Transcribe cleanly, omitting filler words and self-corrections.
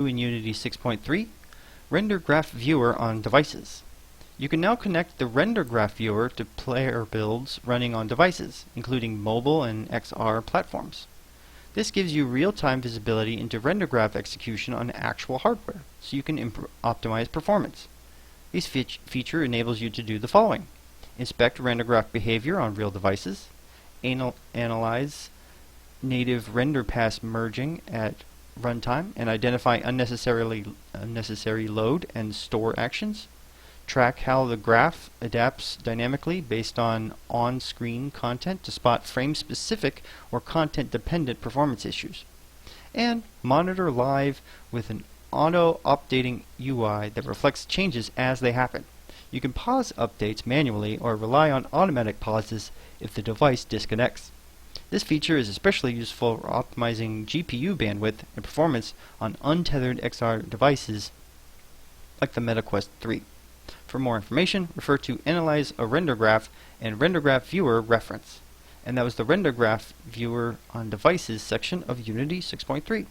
In Unity 6.3, Render Graph Viewer on devices. You can now connect the Render Graph Viewer to player builds running on devices, including mobile and XR platforms. This gives you real-time visibility into render graph execution on actual hardware, so you can optimize performance. This feature enables you to do the following: inspect render graph behavior on real devices, analyze native render pass merging at runtime and identify unnecessary load and store actions, track how the graph adapts dynamically based on on-screen content to spot frame-specific or content-dependent performance issues, and monitor live with an auto-updating UI that reflects changes as they happen. You can pause updates manually or rely on automatic pauses if the device disconnects. This feature is especially useful for optimizing GPU bandwidth and performance on untethered XR devices like the MetaQuest 3. For more information, refer to Analyze a Render Graph and Render Graph Viewer reference. And that was the Render Graph Viewer on Devices section of Unity 6.3.